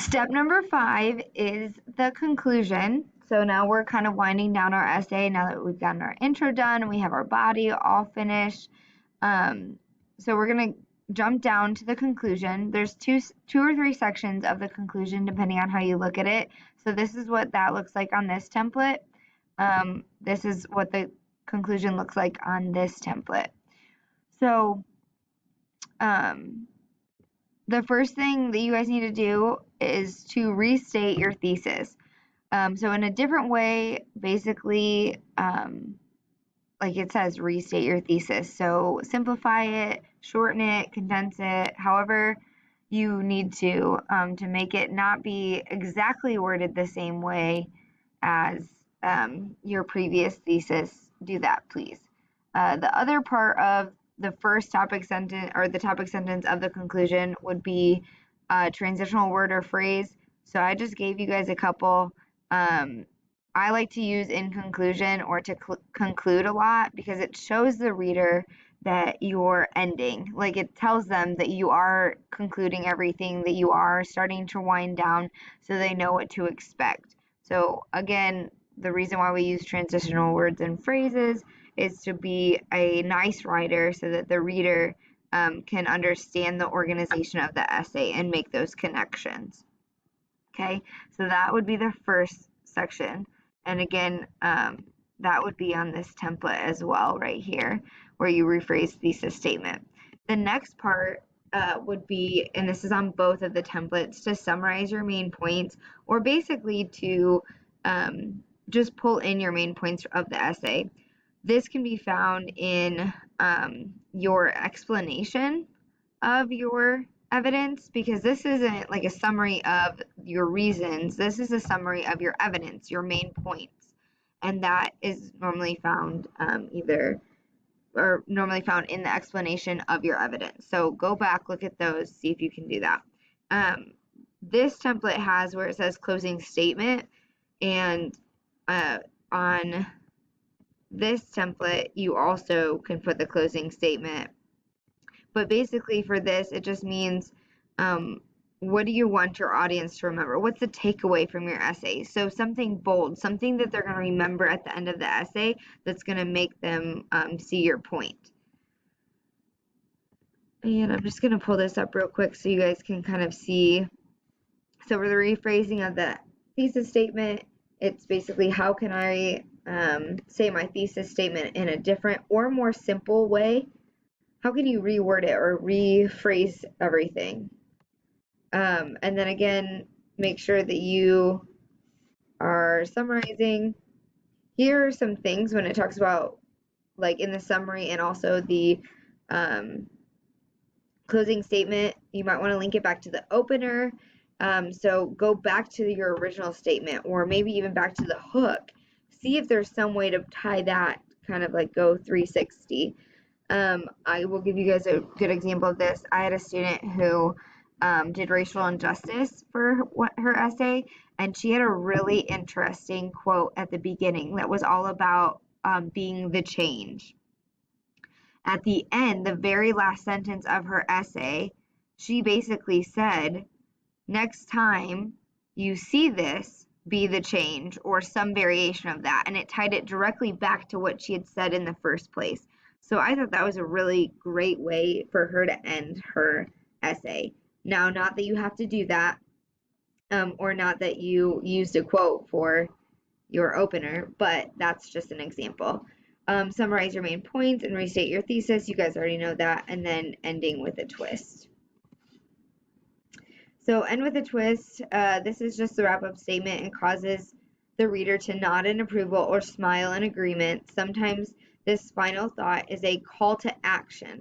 Step number 5 is the conclusion. So now we're kind of winding down our essay now that we've gotten our intro done and we have our body all finished. So we're going to jump down to the conclusion. There's two or three sections of the conclusion depending on how you look at it. So this is what that looks like on this template. This is what the conclusion looks like on this template. So the first thing that you guys need to do is to restate your thesis. So in a different way, basically, like it says, restate your thesis. So simplify it, shorten it, condense it, however you need to make it not be exactly worded the same way as your previous thesis. Do that, please. The other part of the first topic sentence or the topic sentence of the conclusion would be a transitional word or phrase. So I just gave you guys a couple. I like to use in conclusion or to conclude a lot because it shows the reader that you're ending. Like it tells them that you are concluding everything, that you are starting to wind down so they know what to expect. So again, the reason why we use transitional words and phrases is to be a nice writer so that the reader can understand the organization of the essay and make those connections. Okay, so that would be the first section. And again, that would be on this template as well right here where you rephrase thesis statement. The next part would be, and this is on both of the templates, to summarize your main points or basically to just pull in your main points of the essay. This can be found in your explanation of your evidence because this isn't like a summary of your reasons. This is a summary of your evidence, your main points. And that is normally found normally found in the explanation of your evidence. So go back, look at those, see if you can do that. This template has where it says closing statement, and on this template, you also can put the closing statement. But basically for this, it just means what do you want your audience to remember? What's the takeaway from your essay? So something bold, something that they're going to remember at the end of the essay that's going to make them see your point. And I'm just going to pull this up real quick so you guys can kind of see. So for the rephrasing of the thesis statement, it's basically how can I say my thesis statement in a different or more simple way? How can you reword it or rephrase everything? And then again, make sure that you are summarizing. Here are some things when it talks about, like in the summary and also the closing statement, you might want to link it back to the opener. So go back to your original statement or maybe even back to the hook. See if there's some way to tie that, kind of like go 360. I will give you guys a good example of this. I had a student who did racial injustice for her essay, and she had a really interesting quote at the beginning that was all about being the change. At the end, the very last sentence of her essay, she basically said, next time you see this, be the change, or some variation of that. And it tied it directly back to what she had said in the first place. So I thought that was a really great way for her to end her essay. Now, not that you have to do that, or not that you used a quote for your opener, but that's just an example. Summarize your main points and restate your thesis. You guys already know that. And then ending with a twist. So end with a twist. This is just the wrap-up statement and causes the reader to nod in approval or smile in agreement. Sometimes this final thought is a call to action,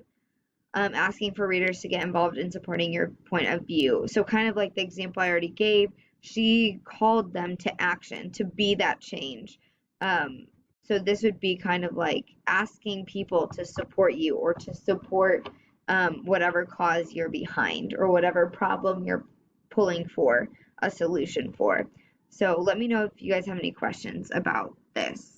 asking for readers to get involved in supporting your point of view. So kind of like the example I already gave, she called them to action, to be that change. So this would be kind of like asking people to support you or to support whatever cause you're behind or whatever problem you're pulling for a solution for. So let me know if you guys have any questions about this.